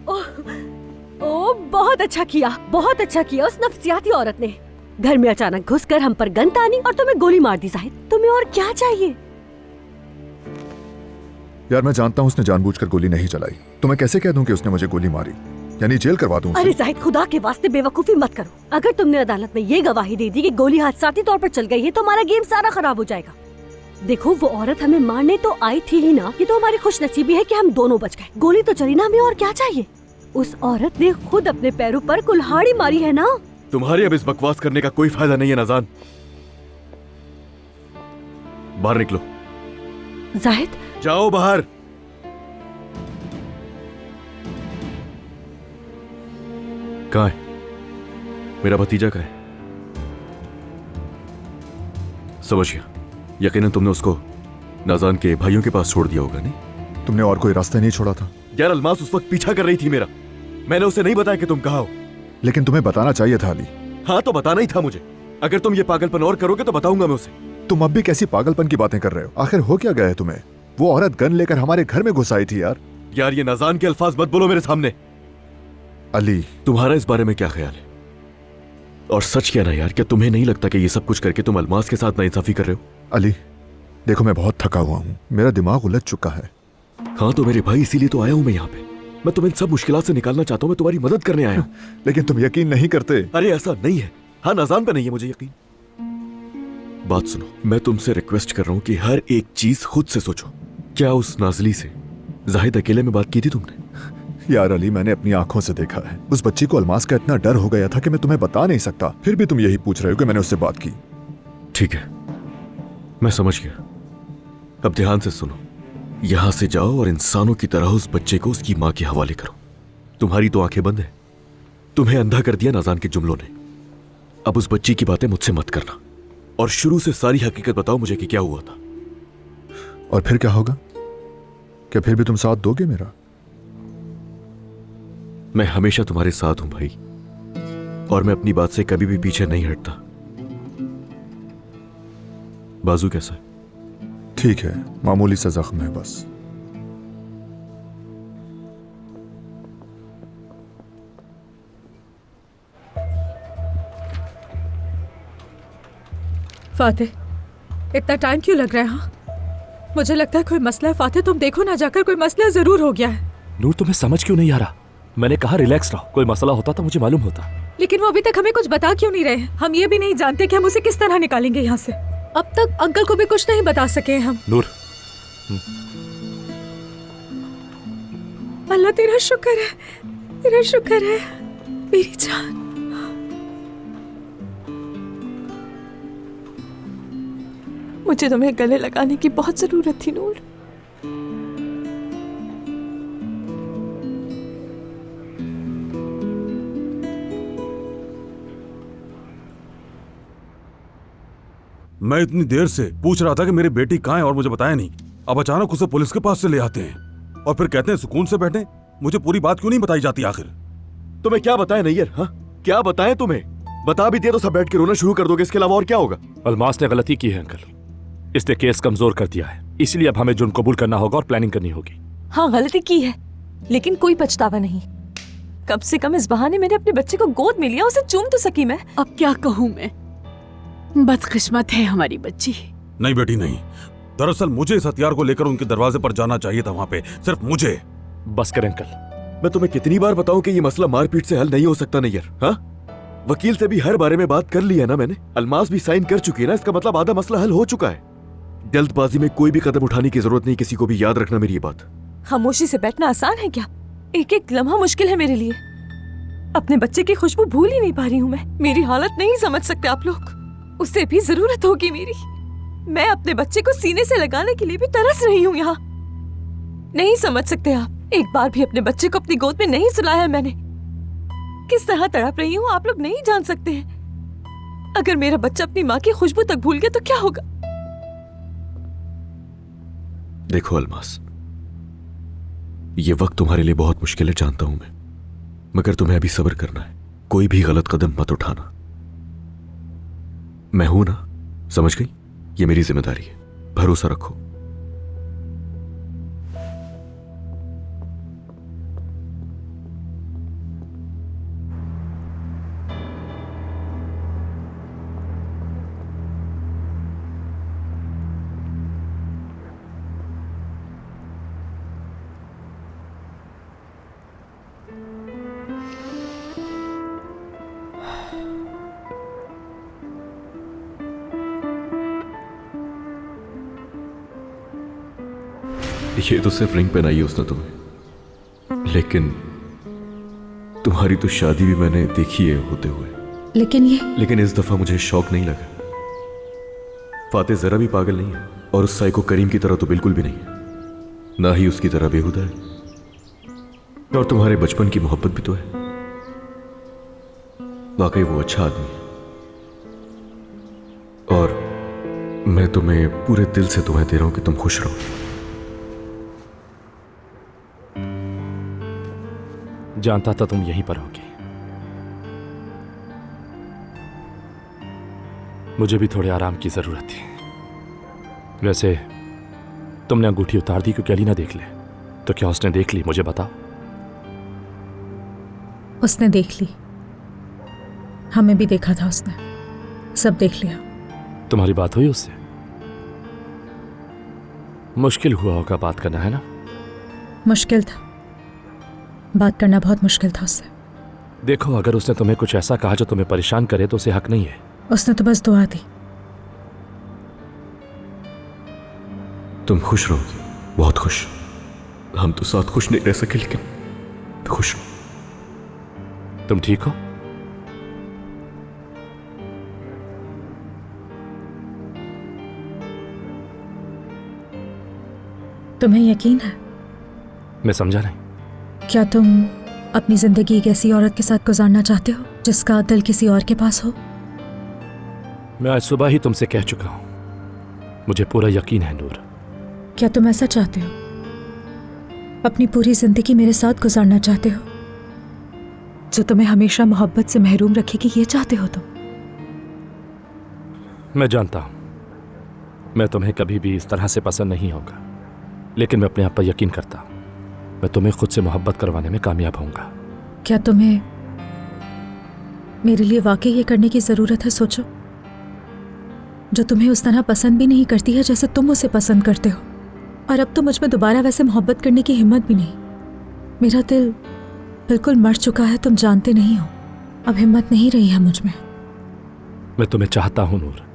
ओह, बहुत अच्छा किया, बहुत अच्छा किया उस नफसियाती औरत ने। घर में अचानक घुसकर हम पर गन तानी और तुम्हें गोली मार दी। जाहिद, तुम्हें और क्या चाहिए? यार मैं जानता हूँ उसने जानबूझकर गोली नहीं चलाई, तो मैं कैसे कह दूं कि उसने मुझे गोली मारी? यानी जेल करवा दूं उसे? अरे जाहिद, खुदा के वास्ते बेवकूफी मत करो। अगर तुमने अदालत में ये गवाही दे दी कि गोली हादसाती तौर पर चल गई है तो हमारा गेम सारा खराब हो जाएगा। देखो, वो औरत हमें मारने तो आई थी ही ना, ये तो हमारी खुशनसीबी है कि हम दोनों बच गए। गोली तो चली ना, हमें और क्या चाहिए? उस औरत ने खुद अपने पैरों पर कुल्हाड़ी मारी है ना। तुम्हारी अब इस बकवास करने का कोई फायदा नहीं है नाज़ान। बाहर निकलो। जाहिद, जाओ बाहर। कहाँ है मेरा भतीजा? कहाँ है? समझ गया, यकीनन तुमने उसको नाज़ान के भाइयों के पास छोड़ दिया होगा। नहीं, तुमने और कोई रास्ता नहीं छोड़ा था? यार अलमास उस वक्त पीछा कर रही थी मेरा, मैंने उसे नहीं बताया कि तुम कहाँ हो। लेकिन तुम्हें बताना चाहिए था अली। हाँ तो बताना ही था मुझे। अगर तुम ये पागलपन और करोगे तो बताऊंगा मैं उसे। तुम अब भी कैसी पागलपन की बातें कर रहे हो? आखिर हो क्या गया है तुम्हें? वो औरत गन लेकर हमारे घर में घुस आई थी यार। यार ये नाज़ान के अल्फाज मत बोलो मेरे सामने। अली, तुम्हारा इस बारे में क्या ख्याल है? और सच कहना यार, क्या तुम्हें नहीं लगता कि ये सब कुछ करके तुम अलमास के साथ नाइंसाफी कर रहे हो? अली देखो, मैं बहुत थका हुआ हूँ, मेरा दिमाग उलझ चुका है। हाँ तो मेरे भाई, इसीलिए तो आया हूँ मैं यहाँ पे। मैं तुम्हें इन सब मुश्किलात से निकालना चाहता हूँ, मैं तुम्हारी मदद करने आया हूँ। लेकिन तुम यकीन नहीं करते। अरे ऐसा नहीं है। हाँ, नाज़ान पे नहीं है मुझे यकीन। बात सुनो, मैं तुमसे रिक्वेस्ट कर रहा हूँ कि हर एक चीज खुद से सोचो। क्या उस नाज़ली से जाहिद अकेले में बात की थी तुमने? यार अली, मैंने अपनी आंखों से देखा है। उस बच्ची को अलमास का इतना डर हो गया था कि मैं तुम्हें बता नहीं सकता। फिर भी तुम यही पूछ रहे हो कि मैंने उससे बात की। ठीक है, मैं समझ गया। अब ध्यान से सुनो। यहां से जाओ और इंसानों की तरह उस बच्चे को उसकी मां के हवाले करो। तुम्हारी तो आंखें बंद है, तुम्हें अंधा कर दिया नाज़ान के जुमलों ने। अब उस बच्ची की बातें मुझसे मत करना और शुरू से सारी हकीकत बताओ मुझे कि क्या हुआ था। और फिर क्या होगा? क्या फिर भी तुम साथ दोगे मेरा? मैं हमेशा तुम्हारे साथ हूं भाई, और मैं अपनी बात से कभी भी पीछे नहीं हटता। बाजू कैसा है? ठीक है, मामूली सा जख्म है बस। फातिह, इतना टाइम क्यों लग रहा है? हाँ, मुझे लगता है कोई मसला है। फातिह, तुम देखो ना जाकर, कोई मसला जरूर हो गया है। नूर, तुम्हें समझ क्यों नहीं आ रहा? मैंने कहा रिलैक्स रहो, कोई मसला होता तो मुझे मालूम होता। लेकिन वो अभी तक हमें कुछ बता क्यों नहीं रहे? हम ये भी नहीं जानते कि हम उसे किस तरह निकालेंगे यहाँ से। अब तक अंकल को भी कुछ नहीं बता सके हम। नूर, अल्लाह तेरा शुक्र है, तेरा शुक्र है मेरी जान। मुझे तुम्हें गले लगाने की बहुत जरूरत थी नूर। मैं इतनी देर से पूछ रहा था कि मेरी बेटी कहाँ है और मुझे बताया नहीं। अब अचानक उसे पुलिस के पास से ले आते हैं और फिर कहते हैं सुकून से बैठे। मुझे पूरी बात क्यों नहीं बताई जाती आखिर? तुम्हें क्या बताएं नैयर? हाँ, क्या बताएं तुम्हें? बता भी दिया तो सब बैठ के रोना शुरू कर दोगे, इसके अलावा और क्या होगा? अलमास ने गलती की है अंकल, इसने केस कमजोर कर दिया है, इसलिए अब हमें जुर्म कबूल करना होगा और प्लानिंग करनी होगी। हाँ, गलती की है, लेकिन कोई पछतावा नहीं। कम से कम इस बहाने मैंने अपने बच्चे को गोद में लिया, उसे चूम तो सकी मैं। अब क्या कहूँ मैं, बदकिस्मत है हमारी बच्ची। नहीं बेटी नहीं, दरअसल मुझे इस हथियार को लेकर उनके दरवाजे पर जाना चाहिए था, वहाँ पे सिर्फ मुझे। बस करें अंकल। मैं तुम्हें कितनी बार बताऊं कि ये मसला मारपीट से हल नहीं हो सकता नैयर? हाँ, वकील से भी हर बारे में बात कर ली है ना मैंने, अलमास भी साइन कर चुकी है ना, इसका मतलब आधा मसला हल हो चुका है। जल्दबाजी में कोई भी कदम उठाने की जरूरत नहीं, किसी को भी याद रखना मेरी ये बात। खामोशी से बैठना आसान है क्या? एक एक लम्हा मुश्किल है मेरे लिए। अपने बच्चे की खुशबू भूल ही नहीं पा रही हूँ मैं। मेरी हालत नहीं समझ सकते आप लोग, उसे भी जरूरत होगी मेरी। मैं अपने बच्चे को सीने से लगाने के लिए भी तरस रही हूँ यहाँ। नहीं समझ सकते आप, एक बार भी अपने बच्चे को अपनी गोद में नहीं सुलाया मैंने। किस तरह तड़प रही हूँ आप लोग नहीं जान सकते हैं। अगर मेरा बच्चा अपनी माँ की खुशबू तक भूल गया तो क्या होगा? देखो अलमास, ये वक्त तुम्हारे लिए बहुत मुश्किल है, जानता हूं मैं, मगर तुम्हें अभी सब्र करना है। कोई भी गलत कदम मत उठाना। मैं हूं ना, समझ गई? ये मेरी जिम्मेदारी है, भरोसा रखो। ये तो सिर्फ रिंग पहनाई है उसने तुम्हें, लेकिन तुम्हारी तो शादी भी मैंने देखी है होते हुए। लेकिन इस दफा मुझे शौक नहीं लगा। फाते जरा भी पागल नहीं है, और उस साइको करीम की तरह तो बिल्कुल भी नहीं है, ना ही उसकी तरह बेहुदा है। और तुम्हारे बचपन की मोहब्बत भी तो है। वाकई वो अच्छा आदमी है, और मैं तुम्हें पूरे दिल से तुम्हें दे रहा हूं कि तुम खुश रहो। जानता था तुम यहीं पर होगी। मुझे भी थोड़े आराम की जरूरत थी। वैसे तुमने अंगूठी उतार दी क्योंकि अली ना देख ले। तो क्या उसने देख ली? मुझे बताओ। उसने देख ली, हमें भी देखा था उसने, सब देख लिया। तुम्हारी बात हुई उससे? मुश्किल हुआ होगा बात करना, है ना? मुश्किल था, बात करना बहुत मुश्किल था उससे। देखो, अगर उसने तुम्हें कुछ ऐसा कहा जो तुम्हें परेशान करे तो उसे हक नहीं है। उसने तो बस दुआ दी। तुम खुश रहोगी, बहुत खुश। हम तो साथ खुश नहीं रह सके, लेकिन खुश हो। तुम ठीक हो? तुम्हें यकीन है? मैं समझा नहीं। क्या तुम अपनी जिंदगी एक ऐसी औरत के साथ गुजारना चाहते हो जिसका दिल किसी और के पास हो? मैं आज सुबह ही तुमसे कह चुका हूं, मुझे पूरा यकीन है नूर। क्या तुम ऐसा चाहते हो? अपनी पूरी जिंदगी मेरे साथ गुजारना चाहते हो, जो तुम्हें हमेशा मोहब्बत से महरूम रखेगी, ये चाहते हो तुम? मैं जानता हूं मैं तुम्हें कभी भी इस तरह से पसंद नहीं होगा, लेकिन मैं अपने आप पर यकीन करता हूं मैं तुम्हें खुद से मोहब्बत करवाने में कामयाब होऊंगा। क्या तुम्हें मेरे लिए वाकई ये करने की जरूरत है? सोचो, जो तुम्हें उस तरह पसंद भी नहीं करती है जैसे तुम उसे पसंद करते हो, और अब तो मुझ में दोबारा वैसे मोहब्बत करने की हिम्मत भी नहीं। मेरा दिल बिल्कुल मर चुका है, तुम जानते नहीं हो। अब हिम्मत नहीं रही है मुझ में। मैं तुम्हें चाहता हूं नूर,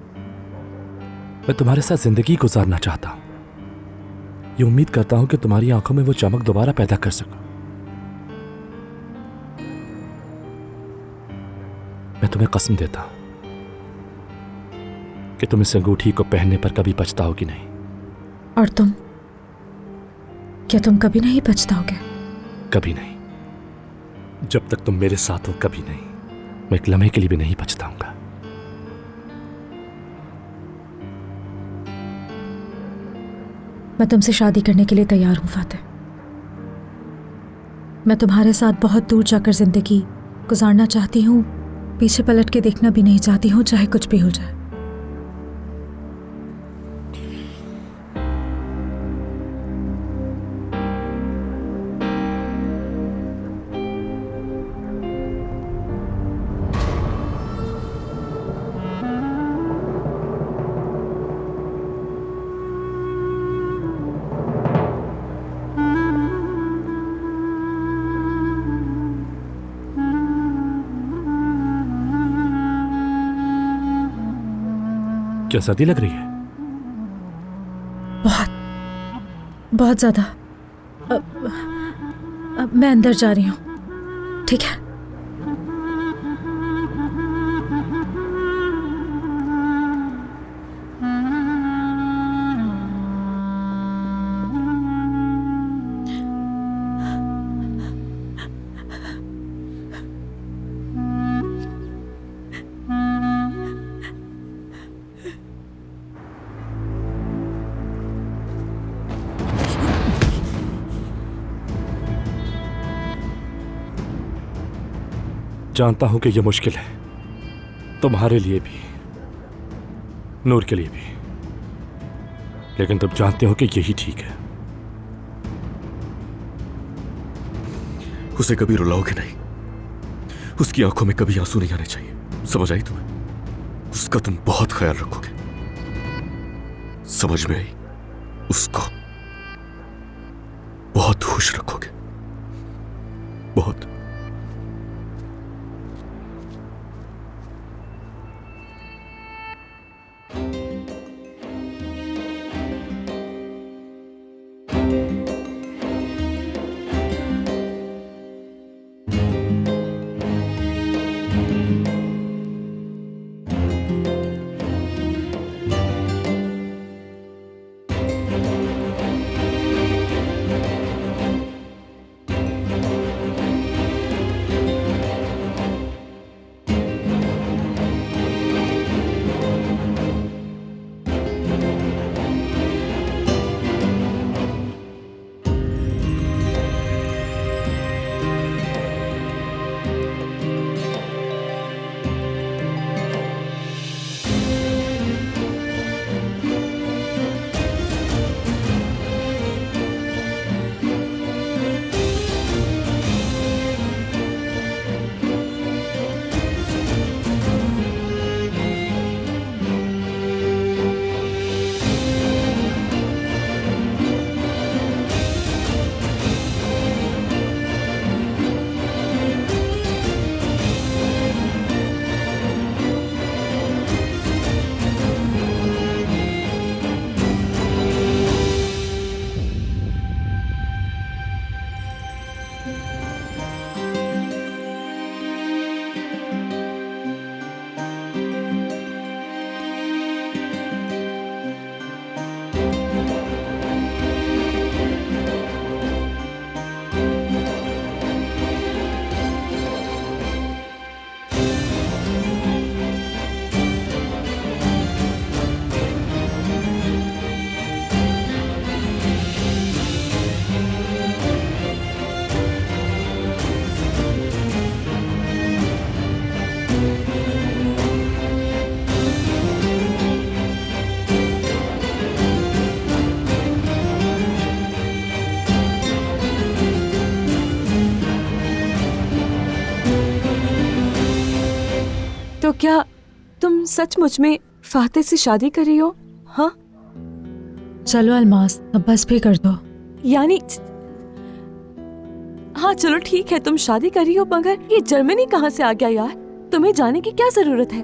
मैं तुम्हारे साथ जिंदगी गुजारना चाहता हूं। ये उम्मीद करता हूं कि तुम्हारी आंखों में वो चमक दोबारा पैदा कर सकूं। मैं तुम्हें कसम देता हूं कि तुम इस अंगूठी को पहनने पर कभी पछताओगी नहीं। और तुम? क्या तुम कभी नहीं पछताओगे? कभी नहीं। जब तक तुम मेरे साथ हो कभी नहीं। मैं एक लम्हे के लिए भी नहीं पछताऊंगा। मैं तुमसे शादी करने के लिए तैयार हूं फातिह। मैं तुम्हारे साथ बहुत दूर जाकर जिंदगी गुजारना चाहती हूं, पीछे पलट के देखना भी नहीं चाहती हूं, चाहे कुछ भी हो जाए। क्या सर्दी लग रही है? बहुत बहुत ज्यादा। अब मैं अंदर जा रही हूं, ठीक है? जानता हूं कि यह मुश्किल है, तुम्हारे लिए भी, नूर के लिए भी, लेकिन तुम जानते हो कि यही ठीक है। उसे कभी रुलाओगे नहीं, उसकी आंखों में कभी आंसू नहीं आने चाहिए, समझ आई तुम्हें? उसका तुम बहुत ख्याल रखोगे, समझ में आई? उसको बहुत खुश रखोगे, बहुत। तो क्या तुम सचमुच में फाते से शादी कर रही हो? हाँ, चलो अलमास, अब बस भी कर दो। यानी हाँ चलो ठीक है, तुम शादी कर रही हो, मगर ये जर्मनी कहाँ से आ गया यार? तुम्हें जाने की क्या जरूरत है?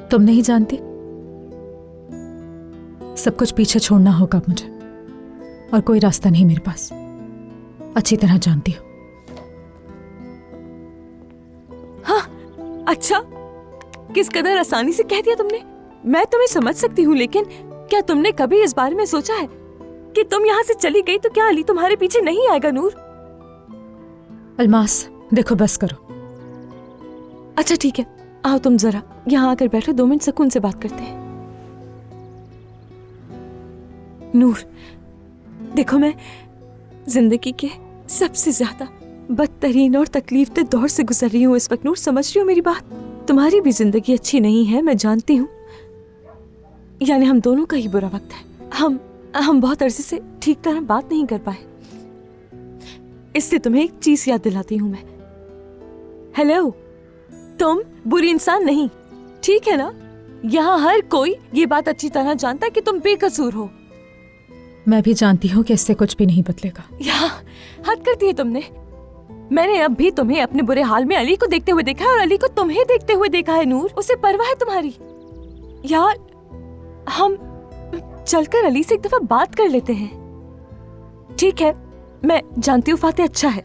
तुम नहीं जानती, सब कुछ पीछे छोड़ना होगा मुझे, और कोई रास्ता नहीं मेरे पास। अच्छी तरह जानती हो। हाँ, अच्छा, किस कदर आसानी से कह दिया तुमने। मैं तुम्हें समझ सकती हूँ, लेकिन क्या तुमने कभी इस बारे में सोचा है कि तुम यहाँ से चली गई तो क्या अली तुम्हारे पीछे नहीं आएगा? नूर, अलमास देखो, बस करो। अच्छा ठीक है, आओ तुम जरा यहाँ आकर बैठो, 2 मिनट सुकून से बात करते हैं। नूर, देखो मैं जिंदगी के सबसे ज्यादा बदतरीन और तकलीफ दौर से गुजर रही हूँ इस वक्त। नूर, समझ रही हो मेरी बात? तुम्हारी भी जिंदगी अच्छी नहीं है, मैं जानती हूँ। यानी हम दोनों का ही बुरा वक्त है। हम बहुत अरसे से ठीक तरह बात नहीं कर पाए। इससे तुम्हें एक चीज याद दिलाती हूँ मैं। हेलो, तुम बुरी इंसान नहीं, ठीक है ना? यहाँ हर कोई ये बात अच्छी तरह जानता है कि तुम बेकसूर हो। मैं भी जानती हूँ कि इससे कुछ भी नहीं बदलेगा। यहाँ हद कर दी है तुमने। मैंने अब भी तुम्हें अपने बुरे हाल में अली को देखते हुए देखा है, और अली को तुम्हें देखते हुए देखा है। नूर, उसे परवाह है तुम्हारी? यार, हम चलकर अली से एक दफा बात कर लेते हैं। ठीक है, मैं जानती हूँ फाते अच्छा है,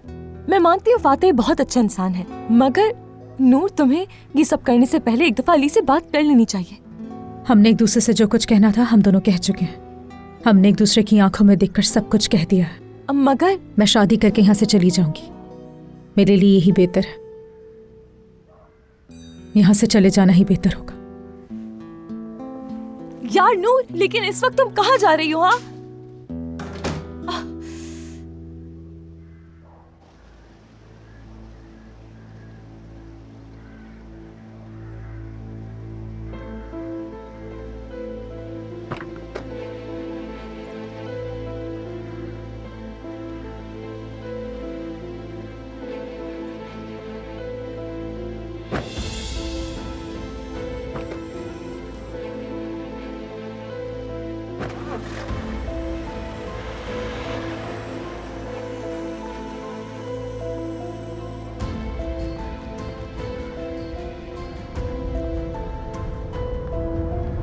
मैं मानती हूँ फाते बहुत अच्छा इंसान है, मगर नूर, तुम्हें ये सब करने से पहले एक दफा अली से बात कर लेनी चाहिए। हमने एक दूसरे से जो कुछ कहना था हम दोनों कह चुके हैं। हमने एक दूसरे की आंखों में देखकर सब कुछ कह दिया है। मगर मैं शादी करके यहाँ से चली जाऊंगी, मेरे लिए यही बेहतर है। यहाँ से चले जाना ही बेहतर होगा। यार नूर, लेकिन इस वक्त तुम कहाँ जा रही हो? हाँ,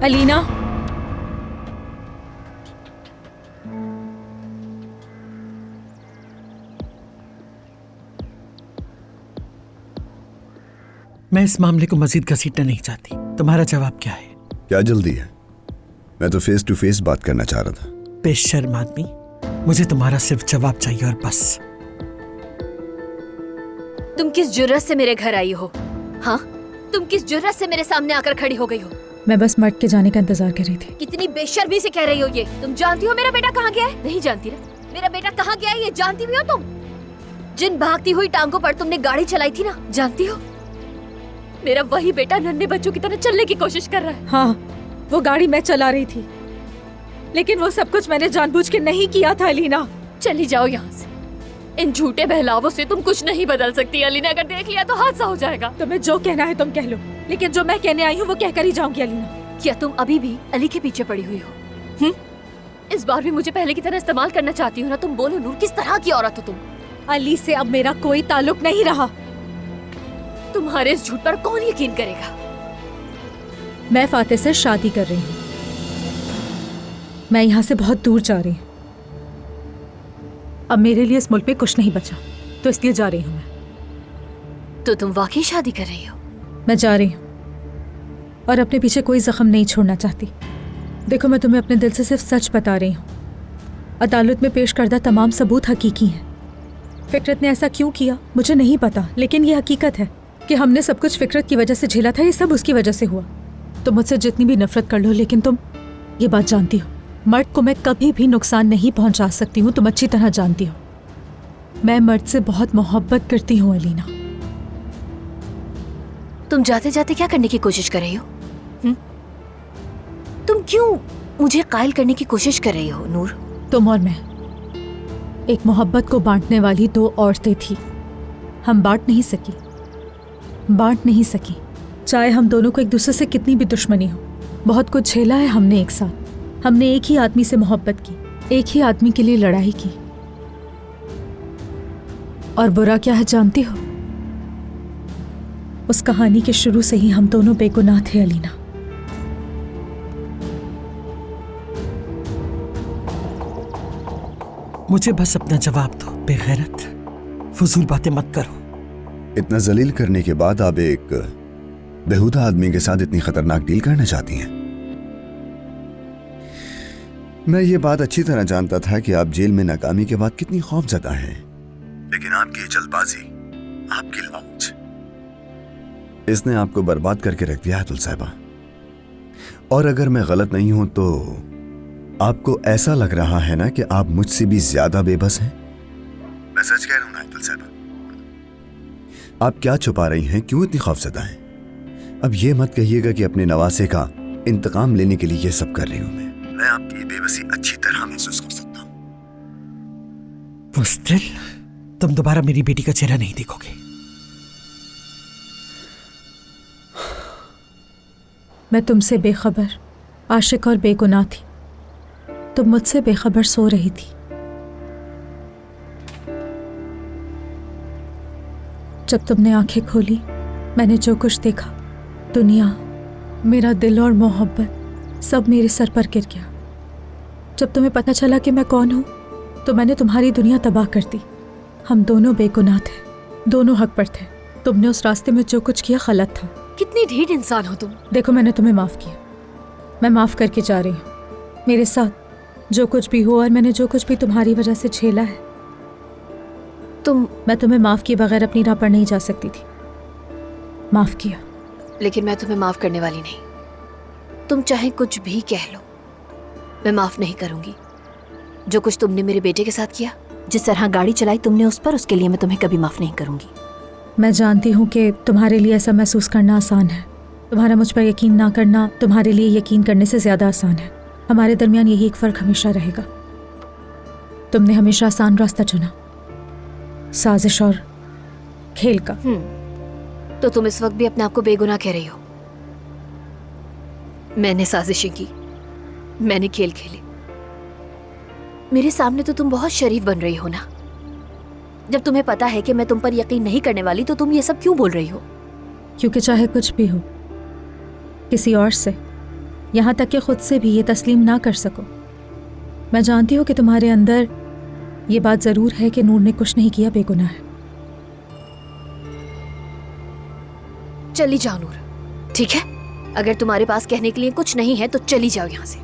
अलीना, मैं इस मामले को मजीद घसीटना नहीं चाहती। तुम्हारा जवाब क्या है? क्या जल्दी है? मैं तो फेस टू फेस बात करना चाह रहा था। बेशर्म आदमी, मुझे तुम्हारा सिर्फ जवाब चाहिए और बस। तुम किस जुर्रत से मेरे घर आई हो? हाँ, तुम किस जुर्रत से मेरे सामने आकर खड़ी हो गई हो? मैं बस मर्द के जाने का इंतजार कर रही थी। कितनी बेशर्मी से कह रही हो ये? तुम जानती हो मेरा बेटा कहाँ गया है? नहीं जानती ना? मेरा बेटा कहाँ गया है ये जानती भी हो तुम? जिन भागती हुई टांगों पर तुमने गाड़ी चलाई थी ना, जानती हो? मेरा वही बेटा नन्हे बच्चों की तरह चलने की कोशिश कर रहा है। हाँ, वो गाड़ी मैं चला रही थी, लेकिन वो सब कुछ मैंने जानबूझ के नहीं किया था। अलीना, चली जाओ यहाँ से। इन झूठे बहलावों से तुम कुछ नहीं बदल सकती। अली ने अगर देख लिया तो हादसा हो जाएगा। तुम्हें जो कहना है तुम कह लो, लेकिन जो मैं कहने आई हूँ वो कहकर ही जाऊंगी। अलीना, क्या तुम अभी भी अली के पीछे पड़ी हुई हो? इस बार भी मुझे पहले की तरह इस्तेमाल करना चाहती हो ना? तुम बोलो नूर, किस तरह की औरत हो तुम? अली से अब मेरा कोई ताल्लुक नहीं रहा। तुम्हारे इस झूठ पर कौन यकीन करेगा? मैं फाते से शादी कर रही हूँ। मैं यहाँ से बहुत दूर जा रही हूँ। अब मेरे लिए इस मुल्क में कुछ नहीं बचा, तो इसलिए जा रही हूँ मैं। तो तुम वाकई शादी कर रही हो? मैं जा रही हूँ और अपने पीछे कोई जख्म नहीं छोड़ना चाहती। देखो, मैं तुम्हें अपने दिल से सिर्फ सच बता रही हूँ। अदालत में पेश करदा तमाम सबूत हकीकी हैं। फिक्रत ने ऐसा क्यों किया मुझे नहीं पता, लेकिन ये हकीकत है कि हमने सब कुछ फिक्रत की वजह से झेला था। ये सब उसकी वजह से हुआ। तुम मुझसे जितनी भी नफरत कर लो, लेकिन तुम ये बात जानती हो, मर्द को मैं कभी भी नुकसान नहीं पहुंचा सकती हूँ। तुम अच्छी तरह जानती हो मैं मर्द से बहुत मोहब्बत करती हूँ। अलीना, तुम जाते जाते क्या करने की कोशिश कर रही हो? तुम क्यों मुझे कायल करने की कोशिश कर रही हो नूर? तुम और मैं एक मोहब्बत को बांटने वाली दो औरतें थी। हम बांट नहीं सकी, चाहे हम दोनों को एक दूसरे से कितनी भी दुश्मनी हो, बहुत कुछ झेला है हमने एक साथ। हमने एक ही आदमी से मोहब्बत की, एक ही आदमी के लिए लड़ाई की। और बुरा क्या है जानती हो? उस कहानी के शुरू से ही हम दोनों बेगुनाह थे अलीना। मुझे बस अपना जवाब दो बेगैरत, फजूल बातें मत करो। इतना जलील करने के बाद आप एक बेहुदा आदमी के साथ इतनी खतरनाक डील करना चाहती हैं। मैं ये बात अच्छी तरह जानता था कि आप जेल में नाकामी के बाद कितनी खौफजदा हैं, लेकिन आपकी जल्दबाजी, आपकी लालच, इसने आपको बर्बाद करके रख दिया है अतुल साहिबा। और अगर मैं गलत नहीं हूं तो आपको ऐसा लग रहा है ना कि आप मुझसे भी ज्यादा बेबस हैं। मैं सच कह रहा हूं ना अतुल साहिबा? आप क्या छुपा रही हैं? क्यों इतनी खौफजदा हैं? अब ये मत कहिएगा कि अपने नवासे का इंतकाम लेने के लिए ये सब कर रही हूं। मैं आपकी बेबसी अच्छी तरह महसूस कर सकता हूं। मुस्तिल, तुम दोबारा मेरी बेटी का चेहरा नहीं देखोगे। मैं तुमसे बेखबर, आशिक और बेगुनाह थी। तुम मुझसे बेखबर सो रही थी। जब तुमने आंखें खोली, मैंने जो कुछ देखा, दुनिया, मेरा दिल और मोहब्बत सब मेरे सर पर गिर गया। जब तुम्हें पता चला कि मैं कौन हूं, तो मैंने तुम्हारी दुनिया तबाह कर दी। हम दोनों बेगुनाह थे, दोनों हक पर थे। तुमने उस रास्ते में जो कुछ किया गलत था। कितनी ढीठ इंसान हो तुम। देखो, मैंने तुम्हें माफ किया, मैं माफ करके जा रही हूँ। मेरे साथ जो कुछ भी हुआ और मैंने जो कुछ भी तुम्हारी वजह से झेला है, मैं तुम्हें माफ किए बगैर अपनी राह पर नहीं जा सकती थी। माफ किया। लेकिन मैं तुम्हें माफ करने वाली नहीं। तुम चाहे कुछ भी कह लो, मैं माफ नहीं करूंगी। जो कुछ तुमने मेरे बेटे के साथ किया, जिस तरह गाड़ी चलाई तुमने उस पर, उसके लिए मैं तुम्हें कभी माफ नहीं करूंगी। मैं जानती हूँ कि तुम्हारे लिए ऐसा महसूस करना आसान है। तुम्हारा मुझ पर यकीन ना करना तुम्हारे लिए यकीन करने से ज्यादा आसान है। हमारे दरमियान यही एक फर्क हमेशा रहेगा। तुमने हमेशा आसान रास्ता चुना, साजिश और खेल का। तो तुम इस वक्त भी अपने आप को बेगुनाह कह रही हो? मैंने साजिशें की, मैंने खेल खेले। मेरे सामने तो तुम बहुत शरीफ बन रही हो ना। जब तुम्हें पता है कि मैं तुम पर यकीन नहीं करने वाली, तो तुम ये सब क्यों बोल रही हो? क्योंकि चाहे कुछ भी हो, किसी और से, यहाँ तक कि खुद से भी ये तस्लीम ना कर सको। मैं जानती हूँ कि तुम्हारे अंदर ये बात जरूर है कि नूर ने कुछ नहीं किया, बेगुनाह है। चली जाओ नूर, ठीक है? अगर तुम्हारे पास कहने के लिए कुछ नहीं है तो चली जाओ यहाँ से।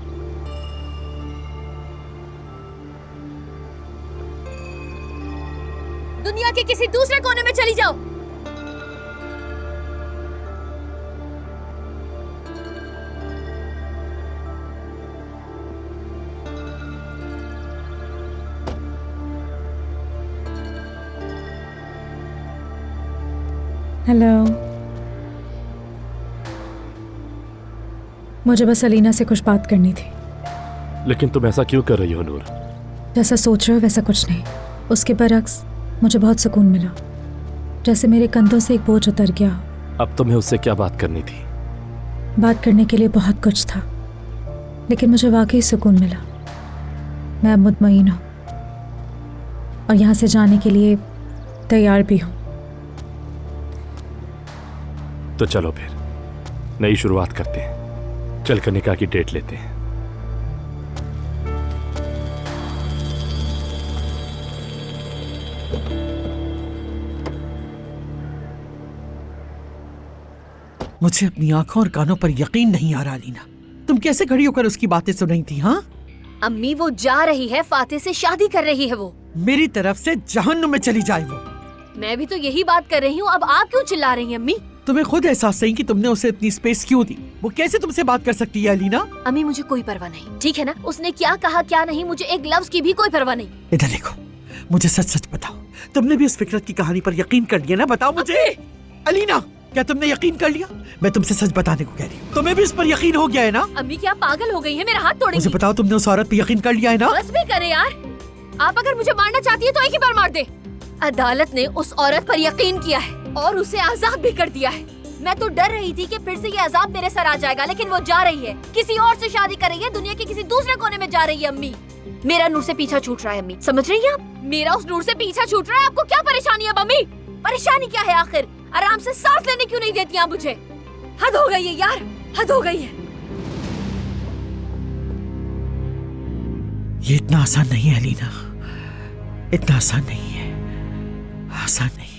दुनिया के किसी दूसरे कोने में चली जाओ। हेलो, मुझे बस अलीना से कुछ बात करनी थी। लेकिन तुम ऐसा क्यों कर रही हो नूर? जैसा सोच रहे हो वैसा कुछ नहीं। उसके बरक्स मुझे बहुत सुकून मिला, जैसे मेरे कंधों से एक बोझ उतर गया। अब तुम्हें उससे क्या बात करनी थी? बात करने के लिए बहुत कुछ था, लेकिन मुझे वाकई सुकून मिला। मैं अब मुतमईन हूँ और यहाँ से जाने के लिए तैयार भी हूँ। तो चलो फिर नई शुरुआत करते हैं। चलकर निकाह की डेट लेते हैं। मुझे अपनी आंखों और कानों पर यकीन नहीं आ रहा अलीना। तुम कैसे खड़ी होकर उसकी बातें सुन रही थी? हाँ, अम्मी वो जा रही है, फातिह से शादी कर रही है। वो मेरी तरफ से जहन्नुम में चली जाए। वो मैं भी तो यही बात कर रही हूँ। अब आप क्यों चिल्ला रही हैं अम्मी? तुम्हें खुद एहसास नहीं कि तुमने उसे इतनी स्पेस क्यों दी? वो कैसे तुमसे बात कर सकती है अलीना? अम्मी मुझे कोई परवाह नहीं, ठीक है ना? उसने क्या कहा क्या नहीं, मुझे एक लफ्ज की भी कोई परवाह नहीं। इधर देखो, मुझे सच सच बताओ, तुमने भी उस फिकरत की कहानी पर यकीन कर लिया ना? बताओ मुझे। अलीना, क्या तुमने यकीन कर लिया? मैं तुमसे सच बताने को कह रही हूँ। तुम्हें भी इस पर यकीन हो गया है ना? अम्मी क्या पागल हो गई है? मेरा हाथ तोड़ेंगी? मुझे बताओ, तुमने उस औरत पर यकीन कर लिया है ना? बस भी करे यार। आप अगर मुझे मारना चाहती है तो एक ही बार मार दे। अदालत ने उस औरत पर यकीन किया है और उसे आजाद भी कर दिया है। मैं तो डर रही थी कि फिर से ये अजाब मेरे सर आ जाएगा, लेकिन वो जा रही है, किसी और से शादी कर रही है, दुनिया के किसी दूसरे कोने में जा रही है। अम्मी, मेरा नूर से पीछा छूट रहा है। अम्मी, समझ रही हैं आप? मेरा उस नूर से पीछा छूट रहा है। आपको क्या परेशानी है मम्मी? परेशानी क्या है आखिर? आराम से सांस लेने क्यों नहीं देती आप मुझे? हद हो गई है यार, हद हो गई है। ये इतना आसान नहीं है अलीना, इतना आसान नहीं है, आसान नहीं है।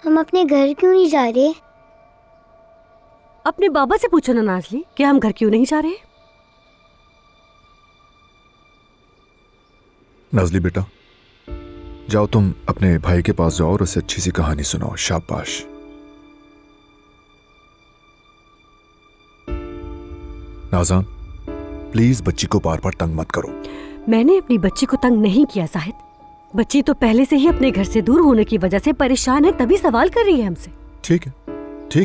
हम अपने घर क्यों नहीं जा रहे? अपने बाबा से पूछो ना नाजली कि हम घर क्यों नहीं जा रहे। नाजली बेटा, जाओ तुम अपने भाई के पास जाओ और उसे अच्छी सी कहानी सुनाओ। शाबाश। नाज़ान, प्लीज बच्ची को बार बार तंग मत करो। मैंने अपनी बच्ची को तंग नहीं किया जाहिद। बच्ची तो पहले से ही अपने घर से दूर होने की वजह से परेशान है, तभी सवाल कर रही है हमसे। ठीक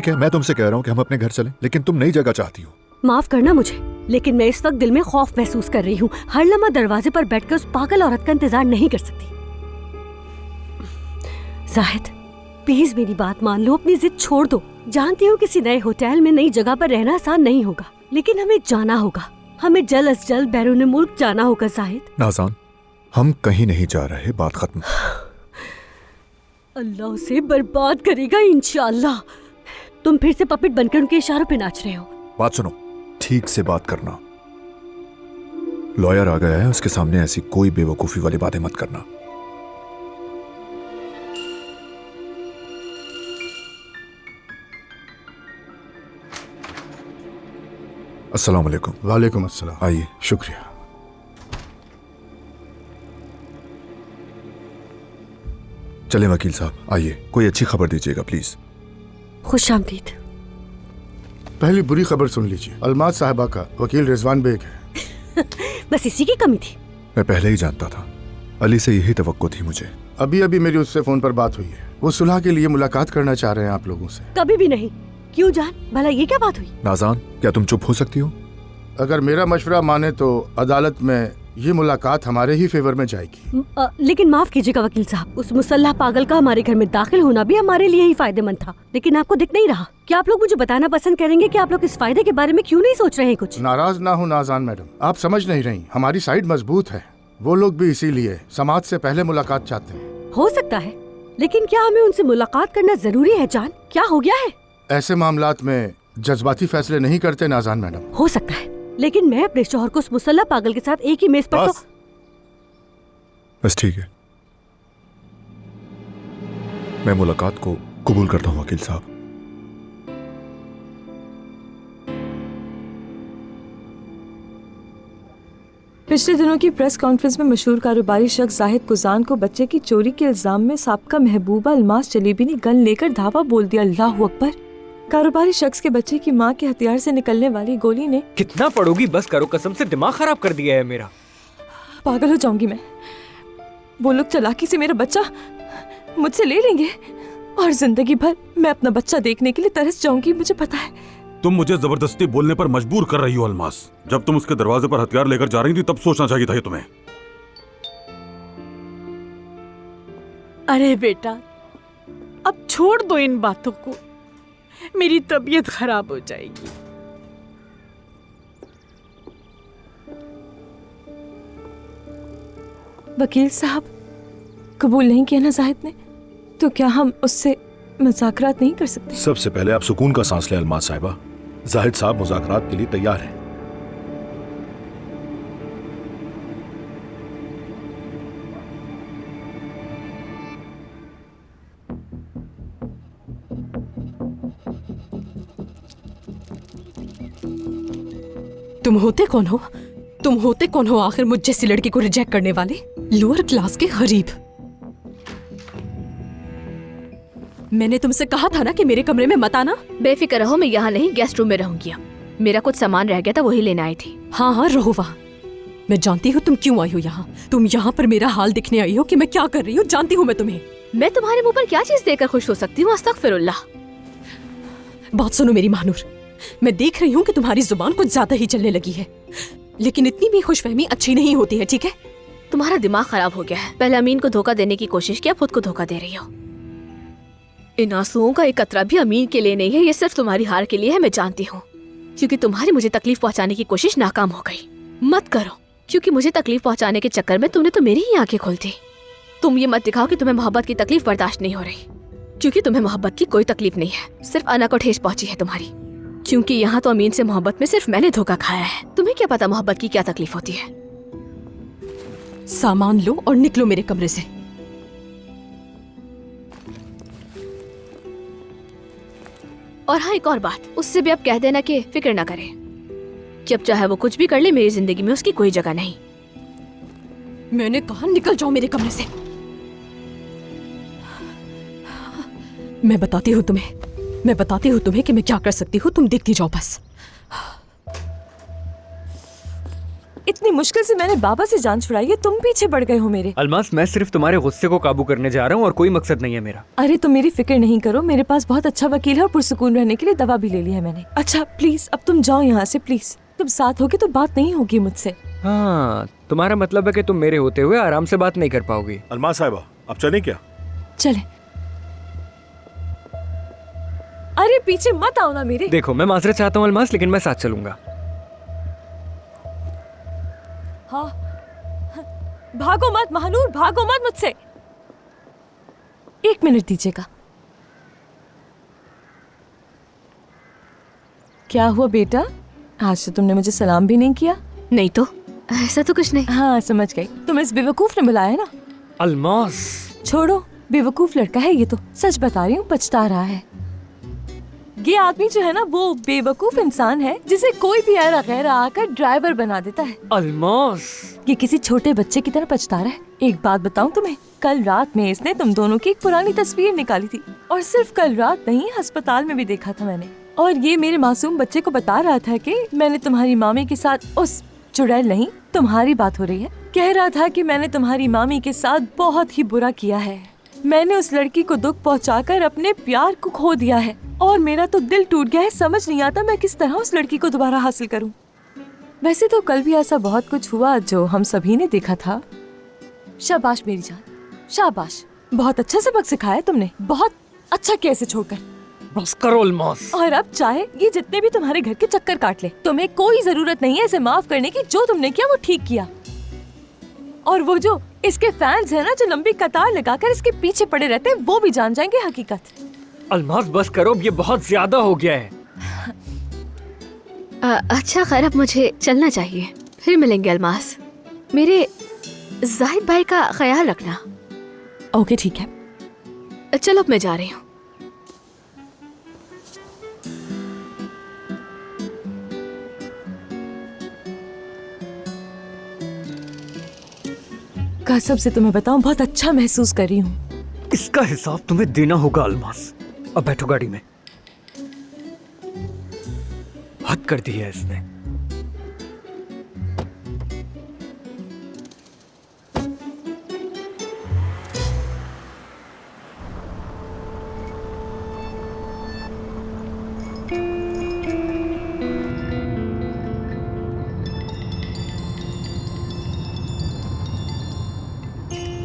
है, मैं तुमसे कह रहा हूँ कि हम अपने घर चलें, लेकिन तुम नई जगह चाहती हो। माफ करना मुझे, लेकिन मैं इस वक्त दिल में खौफ महसूस कर रही हूँ। हर लम्हा दरवाजे पर बैठकर उस पागल औरत का इंतजार नहीं कर सकती। जाहिद, प्लीज मेरी बात मान लो, अपनी जिद छोड़ दो। जानती हूँ किसी नए होटल में नई जगह पर रहना आसान नहीं होगा, लेकिन हमें जाना होगा। हमें जल्द अज जल्द बैरून मुल्क जाना होगा। जाहिद, नाज़ान, हम कहीं नहीं जा रहे, बात खत्म। अल्लाह उसे बर्बाद करेगा इंशाअल्लाह। तुम फिर से पपेट बनकर उनके इशारों पे नाच रहे हो। बात सुनो, ठीक से बात करना। लॉयर आ गया है, उसके सामने ऐसी कोई बेवकूफी वाली बातें मत करना। अस्सलाम वालेकुम। वालेकुम अस्सलाम। आइए। शुक्रिया। चलें वकील साहब, आइए, कोई अच्छी खबर दीजिएगा प्लीज। खुश आमदीद। पहली बुरी खबर सुन लीजिए, अलमाज साहिबा का वकील रिजवान बेग है। बस इसी की कमी थी। मैं पहले ही जानता था, अली से यही तवक्को थी मुझे। अभी अभी मेरी उससे फोन पर बात हुई है, वो सुलह के लिए मुलाकात करना चाह रहे हैं आप लोगों से। कभी भी नहीं। क्यों जान, भला ये क्या बात हुई? नाज़ान, क्या तुम चुप हो सकती हो? अगर मेरा मशवरा माने तो अदालत में ये मुलाकात हमारे ही फेवर में जाएगी। लेकिन माफ कीजिएगा वकील साहब, उस मुसल्लह पागल का हमारे घर में दाखिल होना भी हमारे लिए ही फायदेमंद था, लेकिन आपको दिख नहीं रहा। क्या आप लोग मुझे बताना पसंद करेंगे कि आप लोग इस फायदे के बारे में क्यों नहीं सोच रहे हैं कुछ? नाराज ना हो नाज़ान मैडम, आप समझ नहीं रही, हमारी साइड मजबूत है। वो लोग भी इसीलिए समाज से पहले मुलाकात चाहते हैं। हो सकता है, लेकिन क्या हमें उनसे मुलाकात करना जरूरी है? जान, क्या हो गया है? ऐसे मामलात में जज्बाती फैसले नहीं करते नाज़ान मैडम। हो सकता है, लेकिन मैं अपने शौहर को उस मुसल्लह पागल के साथ एक ही मेज पर बस ठीक है, मैं मुलाकात को कबूल करता हूँ वकील साहब। पिछले दिनों की प्रेस कॉन्फ्रेंस में मशहूर कारोबारी शख्स जाहिद कुजान को बच्चे की चोरी के इल्जाम में साबका महबूबा अलमास जलीबी ने गन लेकर धावा बोल दिया। अल्लाह अकबर। कारोबारी शख्स के बच्चे की मां के हथियार से निकलने वाली गोली ने कितना पढ़ोगी, बस करो, कसम से दिमाग खराब कर दिया है मेरा। पागल हो जाऊंगी मैं। वो लोग चालाकी से मेरा बच्चा मुझसे ले लेंगे और जिंदगी भर मैं अपना बच्चा देखने के लिए तरस जाऊंगी, मुझे पता है। तुम मुझे जबरदस्ती बोलने पर मजबूर कर रही हो अलमास। जब तुम उसके दरवाजे पर हथियार लेकर जा रही थी तब सोचना चाहिए था ये तुम्हें। अरे बेटा, अब छोड़ दो इन बातों को, मेरी तबीयत खराब हो जाएगी। वकील साहब, कबूल नहीं किया ना जाहिद ने, तो क्या हम उससे मुज़ाकरात नहीं कर सकते? सबसे पहले आप सुकून का सांस लें अलमास साहिबा, जाहिद साहब मुज़ाकरात के लिए तैयार हैं। तुम होते कौन हो? तुम होते कौन हो आखिर मुझ जैसी लड़की को रिजेक्ट करने वाले? लोअर क्लास के गरीब। मैंने तुमसे कहा था ना कि मेरे कमरे में मत आना। बेफिक्र रहो, मैं यहाँ नहीं गेस्ट रूम में रहूंगी। मेरा कुछ सामान रह गया था, वही लेने आई थी। हाँ हाँ, रहो वहाँ। मैं जानती हूँ तुम क्यों आई हो यहाँ। तुम यहाँ पर मेरा हाल दिखने आई हो कि मैं क्या कर रही हूँ। जानती हूँ मैं तुम्हें। मैं तुम्हारे मुंह पर क्या चीज देकर खुश हो सकती हूँ? अस्तगफिरुल्लाह। बात सुनो मेरी महानूर, मैं देख रही हूँ कि तुम्हारी जुबान कुछ ज्यादा ही चलने लगी है, लेकिन इतनी भी खुशफहमी अच्छी नहीं होती है, ठीक है? तुम्हारा दिमाग खराब हो गया है। पहले अमीन को धोखा देने की कोशिश की, अब खुद को धोखा दे रही हो। इन आंसुओं का एक कतरा भी अमीन के लिए नहीं है, ये सिर्फ तुम्हारी हार के लिए है, मैं जानती हूँ। क्योंकि तुम्हारी मुझे तकलीफ पहुंचाने की कोशिश नाकाम हो गई। मत करो, क्योंकि मुझे तकलीफ पहुंचाने के चक्कर में तुमने तो मेरी ही आंखें खोल दी। तुम ये मत दिखाओ कि तुम्हें मोहब्बत की तकलीफ बर्दाश्त नहीं हो रही, क्योंकि तुम्हें मोहब्बत की कोई तकलीफ नहीं है, सिर्फ अना को ठेस पहुंची है तुम्हारी। क्योंकि यहाँ तो अमीन से मोहब्बत में सिर्फ मैंने धोखा खाया है। तुम्हें क्या पता मोहब्बत की क्या तकलीफ होती है। सामान लो और निकलो मेरे कमरे से। और हाँ, एक और बात, उससे भी अब कह देना कि फिक्र ना करे, कि अब चाहे वो कुछ भी कर ले, मेरी जिंदगी में उसकी कोई जगह नहीं। मैंने कहा निकल जाओ मेरे कमरे से। मैं बताती हूँ तुम्हें कि मैं क्या कर सकती हूँ, तुम देखती जाओ बस। इतनी मुश्किल से मैंने बाबा से जान छुड़ाई है, तुम पीछे पड़ गए हो मेरे। अलमास, मैं सिर्फ तुम्हारे गुस्से को काबू करने जा रहा हूँ और कोई मकसद नहीं है मेरा। अरे तुम मेरी फिक्र नहीं करो, मेरे पास बहुत अच्छा वकील है और पुरसुकून रहने के लिए दवा भी ले ली है मैंने। अच्छा प्लीज अब तुम जाओ यहाँ से, प्लीज। तुम साथ होगे तो बात नहीं होगी मुझसे। हाँ, तुम्हारा मतलब है कि तुम मेरे होते हुए आराम से बात नहीं कर पाओगी। अलमास साहिबा, अब चलें क्या? चले। अरे पीछे मत आओ ना मेरे। देखो, मैं माजरत चाहता हूँ अलमास, लेकिन मैं साथ चलूंगा। हाँ, भागो मत महानूर, भागो मत मुझसे। 1 मिनट दीजिएगा। क्या हुआ बेटा, आज तो तुमने मुझे सलाम भी नहीं किया। नहीं तो ऐसा तो कुछ नहीं। हाँ समझ गई, तुम इस बेवकूफ ने बुलाया ना। अलमास छोड़ो, बेवकूफ लड़का है ये तो, सच बता रही हूँ, पछता रहा है। ये आदमी जो है ना, वो बेवकूफ इंसान है जिसे कोई भी ऐरा गैरा आकर ड्राइवर बना देता है। अलमास, ये किसी छोटे बच्चे की तरह पछता रहा है। एक बात बताऊं तुम्हें, कल रात में इसने तुम दोनों की एक पुरानी तस्वीर निकाली थी, और सिर्फ कल रात नहीं, अस्पताल में भी देखा था मैंने। और ये मेरे मासूम बच्चे को बता रहा था कि मैंने तुम्हारी मामी के साथ, उस चुड़ैल नहीं, तुम्हारी बात हो रही है, कह रहा था कि मैंने तुम्हारी मामी के साथ बहुत ही बुरा किया है। मैंने उस लड़की को दुख पहुंचाकर अपने प्यार को खो दिया है, और मेरा तो दिल टूट गया है। समझ नहीं आता मैं किस तरह उस लड़की को दोबारा हासिल करूं। वैसे तो कल भी ऐसा बहुत कुछ हुआ जो हम सभी ने देखा था। शाबाश मेरी जान, शाबाश, बहुत अच्छा सबक सिखाया तुमने, बहुत अच्छा कैसे छोड़कर। बस करो अलमास। और अब चाहे ये जितने भी तुम्हारे घर के चक्कर काट ले, तुम्हें कोई जरूरत नहीं है इसे माफ करने की। जो तुमने किया वो ठीक किया। और वो जो इसके फैंस है ना, जो लंबी कतार लगाकर इसके पीछे पड़े रहते हैं, वो भी जान जाएंगे हकीकत। अलमास बस करो, ये बहुत ज्यादा हो गया है। अच्छा खैर, अब मुझे चलना चाहिए, फिर मिलेंगे अलमास। मेरे जाहिद भाई का ख्याल रखना। ओके ठीक है, चलो अब मैं जा रही हूँ। कसम से तुम्हें बताऊं, बहुत अच्छा महसूस कर रही हूँ। इसका हिसाब तुम्हें देना होगा अलमास। अब बैठो गाड़ी में। हद कर दी है इसने।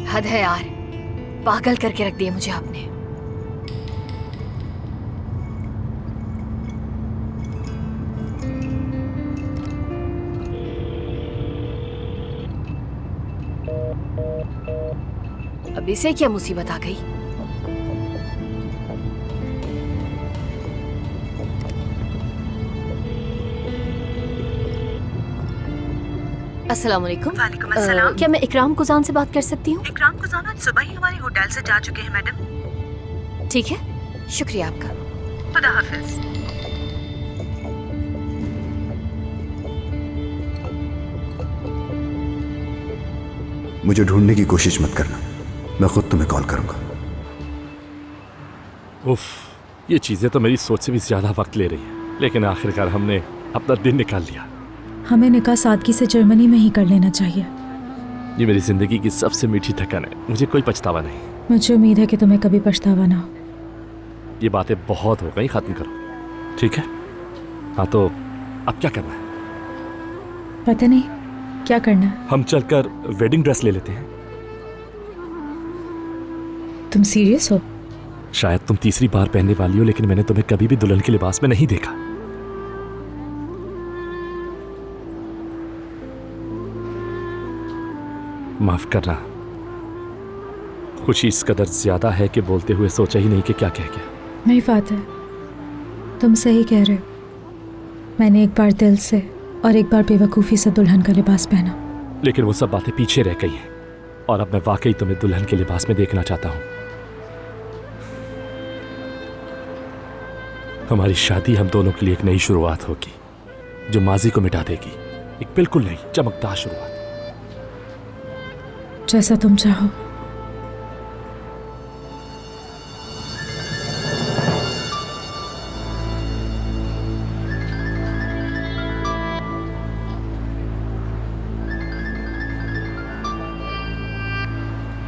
हद है यार, पागल करके रख दिया मुझे आपने। अब इसे क्या मुसीबत आ गई। अस्सलाम वालेकुम। वालेकुम अस्सलाम। क्या मैं इकराम कुजान से बात कर सकती हूँ? इकराम कुजान आज सुबह ही हमारे होटल से जा चुके हैं मैडम। ठीक है, शुक्रिया आपका। खुदा हाफिज। मुझे ढूंढने की कोशिश मत करना, मैं खुद तुम्हें कॉल करूंगा। उफ, ये चीजें तो मेरी सोच से भी ज्यादा वक्त ले रही है, लेकिन आखिरकार हमने अपना दिन निकाल लिया। हमें निकाह सादगी से जर्मनी में ही कर लेना चाहिए। ये मेरी जिंदगी की सबसे मीठी थकान है, मुझे कोई पछतावा नहीं। मुझे उम्मीद है कि तुम्हें कभी पछतावा ना हो। ये बातें बहुत हो गई, खत्म करो, ठीक है? हाँ तो अब क्या करना है? पता नहीं क्या करना है। हम चलकर वेडिंग ड्रेस ले लेते हैं। तुम सीरियस हो? शायद तुम तीसरी बार पहनने वाली हो, लेकिन मैंने तुम्हें कभी भी दुल्हन के लिबास में नहीं देखा। माफ करना, खुशी इस कदर ज्यादा है कि बोलते हुए सोचा ही नहीं कि क्या कह गया। नहीं फादर, तुम सही कह रहे हो। मैंने एक बार दिल से और एक बार बेवकूफ़ी से दुल्हन का लिबास पहना, लेकिन वो सब बातें पीछे रह गई हैं और अब मैं वाकई तुम्हें दुल्हन के लिबास में देखना चाहता हूं। हमारी शादी हम दोनों के लिए एक नई शुरुआत होगी जो माजी को मिटा देगी। एक बिल्कुल नई चमकदार शुरुआत। जैसा तुम चाहो।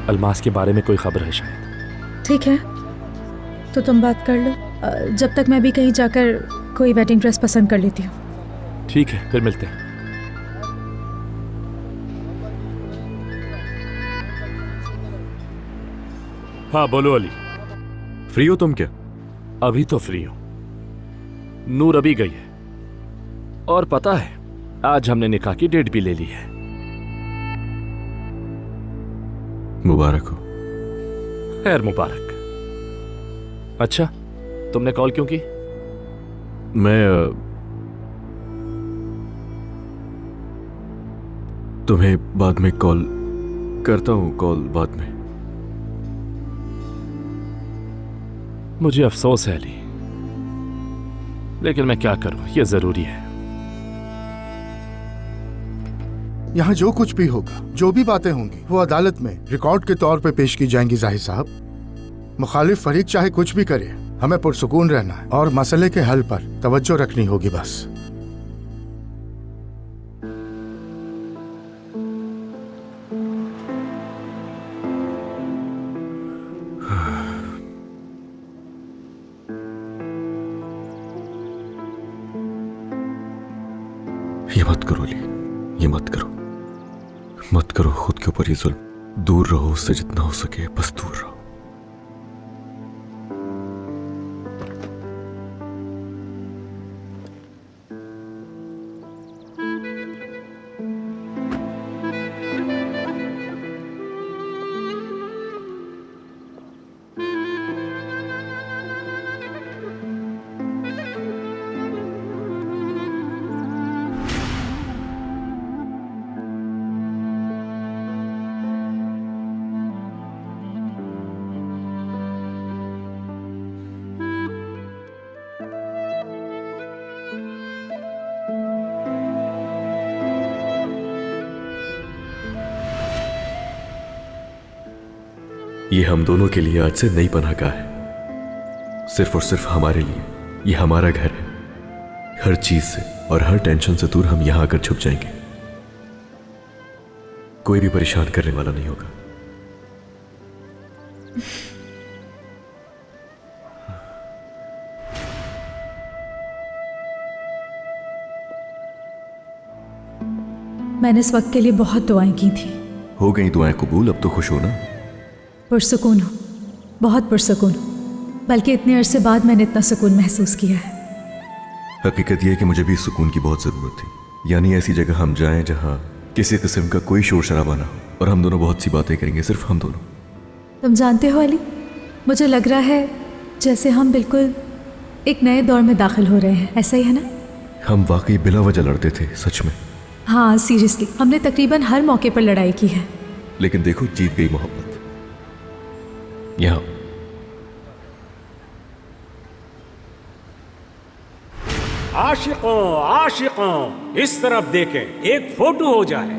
अलमास के बारे में कोई खबर है शायद? ठीक है, तो तुम बात कर लो, जब तक मैं भी कहीं जाकर कोई वेडिंग ड्रेस पसंद कर लेती हूँ। ठीक है, फिर मिलते हैं। हाँ बोलो अली। फ्री हो तुम क्या? अभी तो फ्री हूं। नूर अभी गई है और पता है आज हमने निकाह की डेट भी ले ली है। मुबारक हो। खैर मुबारक। अच्छा, तुमने कॉल क्यों की? मैं तुम्हें बाद में कॉल करता हूं। कॉल बाद में। मुझे अफसोस है अली, लेकिन मैं क्या करूं, यह जरूरी है। यहाँ जो कुछ भी होगा, जो भी बातें होंगी, वो अदालत में रिकॉर्ड के तौर पे पेश की जाएंगी। जाहिर साहब, मुखालिफ फरीक चाहे कुछ भी करे, हमें पुरसुकून रहना है और मसले के हल पर तवज्जो रखनी होगी बस। ये मत करो अली, ये मत करो, मत करो खुद के ऊपर ये जुल्म। दूर रहो उससे जितना हो सके, बस दूर रहो। ये हम दोनों के लिए आज से नई पनाहगाह है, सिर्फ और सिर्फ हमारे लिए। ये हमारा घर है। हर चीज से और हर टेंशन से दूर हम यहां आकर छुप जाएंगे। कोई भी परेशान करने वाला नहीं होगा। मैंने इस वक्त के लिए बहुत दुआएं की थी। हो गई दुआएं कबूल, अब तो खुश हो ना? पुरसुकून हो, बहुत पुरसुकून हो। बल्कि इतने अरसे बाद मैंने इतना सुकून महसूस किया है। हकीकत यह है कि मुझे भी सुकून की बहुत जरूरत थी। यानी ऐसी जगह हम जाएं जहां किसी किस्म का कोई शोर शराबा ना हो और हम दोनों बहुत सी बातें करेंगे, सिर्फ हम दोनों। तुम जानते हो अली, मुझे लग रहा है जैसे हम बिल्कुल एक नए दौर में दाखिल हो रहे हैं। ऐसा ही है ना? हम वाकई बिला वजह लड़ते थे, सच में। हाँ सीरियसली, हमने तकरीबन हर मौके पर लड़ाई की है, लेकिन देखो जीत गई मोहब्बत। यहाँ आशिकों आशिकों इस तरफ देखें, एक फोटो हो जाए।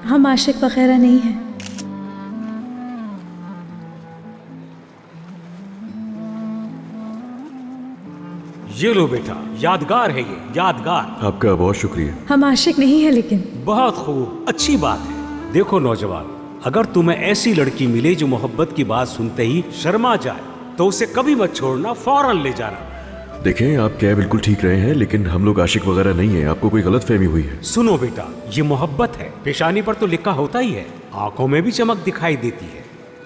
हम आशिक वगैरह नहीं हैं। ये लो बेटा, यादगार है ये, यादगार। आपका बहुत शुक्रिया। हम आशिक नहीं है, लेकिन बहुत खूब, अच्छी बात है। देखो नौजवान, अगर तुम्हें ऐसी लड़की मिले जो मोहब्बत की बात सुनते ही शर्मा जाए, तो उसे कभी मत छोड़ना, फौरन ले जाना। देखें, आप क्या बिल्कुल ठीक रहे हैं, लेकिन हम लोग आशिक वगैरह नहीं है। आपको कोई गलत फहमी हुई है। सुनो बेटा, ये मोहब्बत है। पेशानी पर तो लिखा होता ही है, आंखों में भी चमक दिखाई देती है।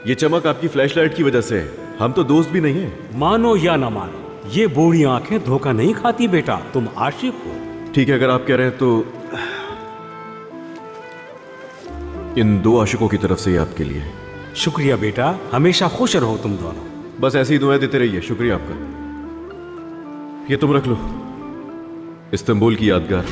ये चमक आपकी फ्लैशलाइट की वजह से है। हम तो दोस्त भी नहीं हैं। मानो या ना मानो, ये बूढ़ी आंखें धोखा नहीं खाती बेटा। तुम आशिक हो। ठीक है, अगर आप कह रहे हैं तो इन दो आशिकों की तरफ से ये आपके लिए है। शुक्रिया बेटा, हमेशा खुश रहो तुम दोनों। बस ऐसे ही दुआएं देते रहिए। शुक्रिया आपका। ये तुम रख लो, इस्तांबुल की यादगार।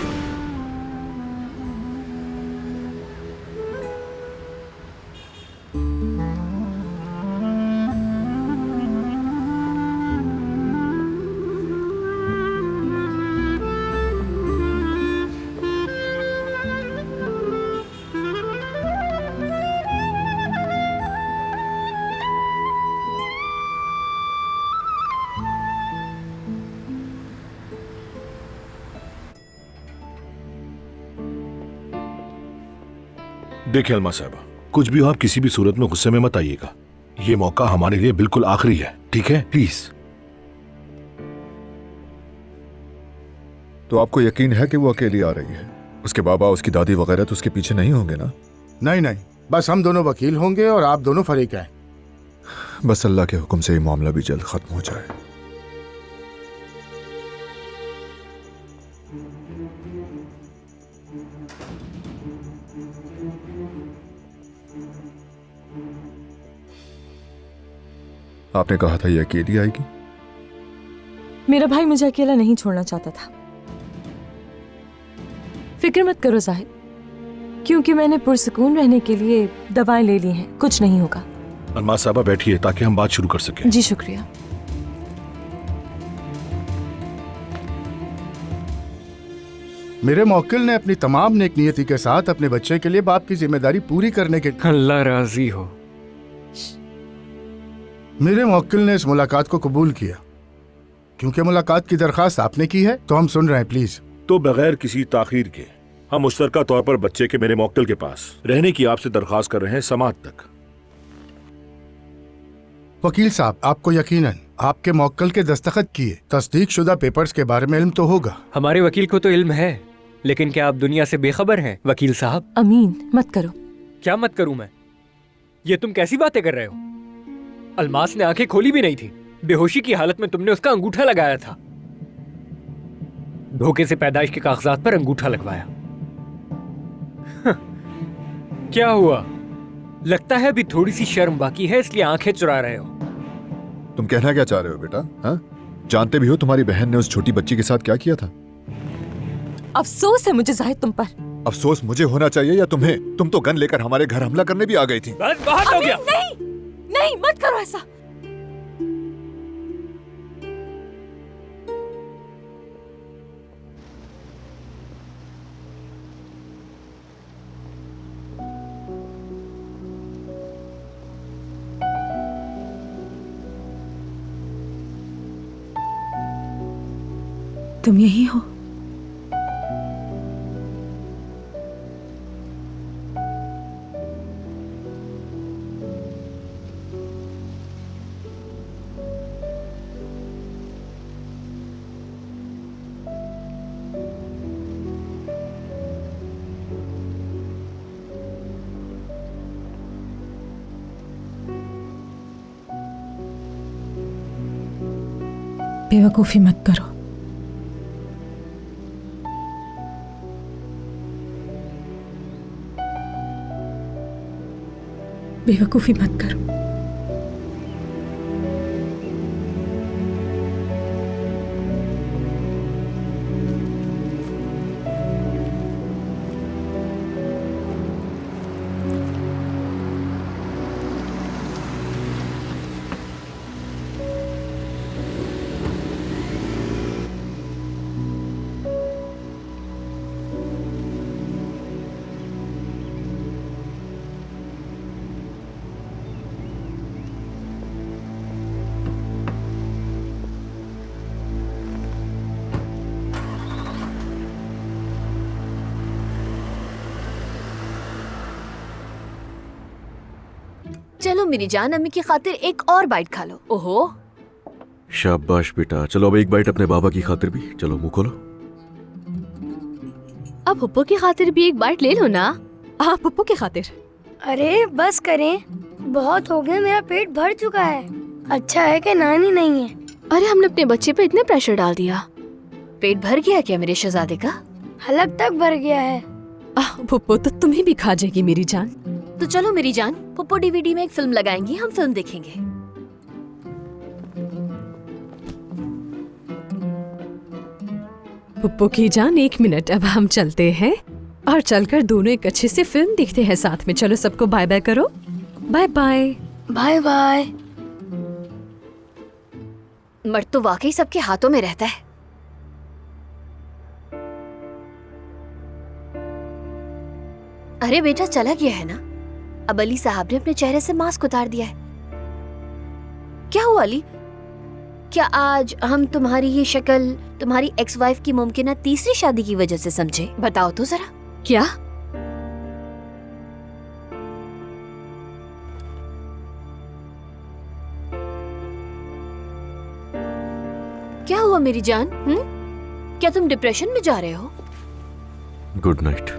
देखिए अलमा साहबा, कुछ भी हो, आप किसी भी सूरत में गुस्से में मत आइएगा। ये मौका हमारे लिए बिल्कुल आखिरी है, ठीक है? प्लीज। तो आपको यकीन है कि वो अकेली आ रही है? उसके बाबा, उसकी दादी वगैरह तो उसके पीछे नहीं होंगे ना? नहीं नहीं, बस हम दोनों वकील होंगे और आप दोनों फरीक हैं। बस अल्लाह के हुक्म से ये मामला भी जल्द खत्म हो जाए। आपने कहा था ये अकेली आएगी? मेरा भाई मुझे अकेला नहीं छोड़ना चाहता था। फिक्र मत करो जाहिद, क्योंकि मैंने पुरसुकून रहने के लिए दवाएं ले ली हैं। कुछ नहीं होगा। अलमा साहबा बैठिए ताकि हम बात शुरू कर सकें। जी शुक्रिया। मेरे मौक्किल ने अपनी तमाम नेकनियती के साथ अपने बच्चे के लिए बाप की जिम्मेदारी पूरी करने के अल्लाह राजी हो। मेरे मौक्किल ने इस मुलाकात को कबूल किया। क्योंकि मुलाकात की दरखास्त आपने की है तो हम सुन रहे हैं, प्लीज। तो बगैर किसी ताखीर के हम मुश्तरका तौर पर बच्चे के मेरे मौक्किल के पास रहने की आपसे दरखास्त कर रहे हैं समात तक। वकील साहब, आपको यकीनन आपके मौक्किल के दस्तखत किए तस्दीक शुदा पेपर्स के बारे में इल्म तो होगा। हमारे वकील को तो इल्म है, लेकिन क्या आप दुनिया से बेखबर हैं वकील साहब? अमीन मत करो। क्या मत करूं मैं? ये तुम कैसी बातें कर रहे हो? अलमास ने आंखें खोली भी नहीं थी। बेहोशी की हालत में तुमने उसका अंगूठा लगाया था। धोखे से पैदाइश के कागजात पर अंगूठा लगवाया। क्या हुआ? लगता है अभी थोड़ी सी शर्म बाकी है, इसलिए आंखें चुरा रहे हो। तुम कहना क्या चाह रहे हो बेटा? हाँ? जानते भी हो तुम्हारी बहन ने उस छोटी बच्ची के साथ क्या किया था? अफसोस है मुझे जाहिद तुम पर। अफसोस मुझे होना चाहिए या तुम्हें? तुम तो गन लेकर हमारे घर हमला करने भी आ गई थी। बस बहुत हो गया। नहीं नहीं, मत करो ऐसा। तुम यही हो? बेवकूफी मत करो। बेवकूफी मत करो। चलो मेरी जान, अम्मी की खातिर एक और बाइट खा लो। ओहो, शाबाश बेटा। चलो अब एक बाइट अपने बाबा की खातिर भी। चलो मुंह खोलो। अब पप्पू की खातिर भी एक बाइट ले लो ना। हाँ, पप्पू की खातिर। अरे बस करें। बहुत हो गया, मेरा पेट भर चुका है। अच्छा है कि नानी नहीं है। अरे हमने अपने बच्चे पे इतने प्रेशर डाल दिया। पेट भर गया क्या मेरे शहजादे का? हलक तक भर गया है। पुप्पो तो तुम्हें भी खा जाएगी मेरी जान। तो चलो मेरी जान, पुप्पो डीवीडी में एक फिल्म लगाएंगी, हम फिल्म देखेंगे। पुप्पो की जान 1 मिनट, अब हम चलते हैं और चलकर दोनों एक अच्छे से फिल्म देखते हैं साथ में। चलो सबको बाय बाय करो। Bye bye. Bye bye. मर्द तो वाकई सबके हाथों में रहता है। अरे बेटा चला गया है ना? अब अली साहब ने अपने चेहरे से मास्क उतार दिया है। क्या हुआ अली? क्या आज हम तुम्हारी ये शक्ल तुम्हारी एक्स वाइफ की मुमकिन तीसरी शादी की वजह से समझे? बताओ तो जरा। क्या? क्या हुआ मेरी जान? क्या तुम डिप्रेशन में जा रहे हो? Good night.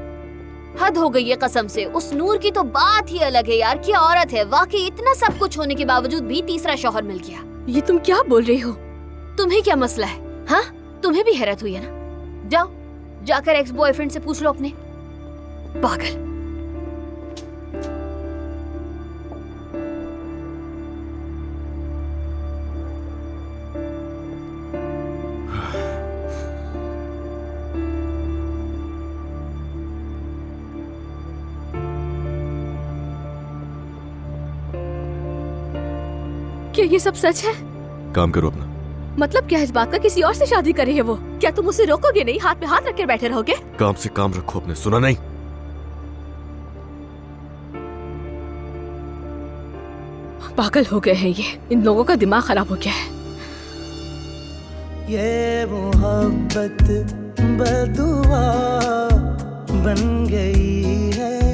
हद हो गई है कसम से। उस नूर की तो बात ही अलग है यार। क्या औरत है वाकई। इतना सब कुछ होने के बावजूद भी तीसरा शौहर मिल गया। ये तुम क्या बोल रही हो? तुम्हें क्या मसला है? हाँ, तुम्हें भी हैरत हुई है ना? जाओ जाकर एक्स बॉयफ्रेंड से पूछ लो अपने। पागल। क्या ये सब सच है? काम करो अपना। मतलब क्या इस बात का किसी और से शादी करे है वो? क्या तुम उसे रोकोगे नहीं? हाथ पे हाथ रख कर बैठे रहोगे? काम से काम रखो अपने, सुना नहीं? पागल हो गए हैं ये। इन लोगों का दिमाग खराब हो गया है। ये मोहब्बत बदुआ बन गई है।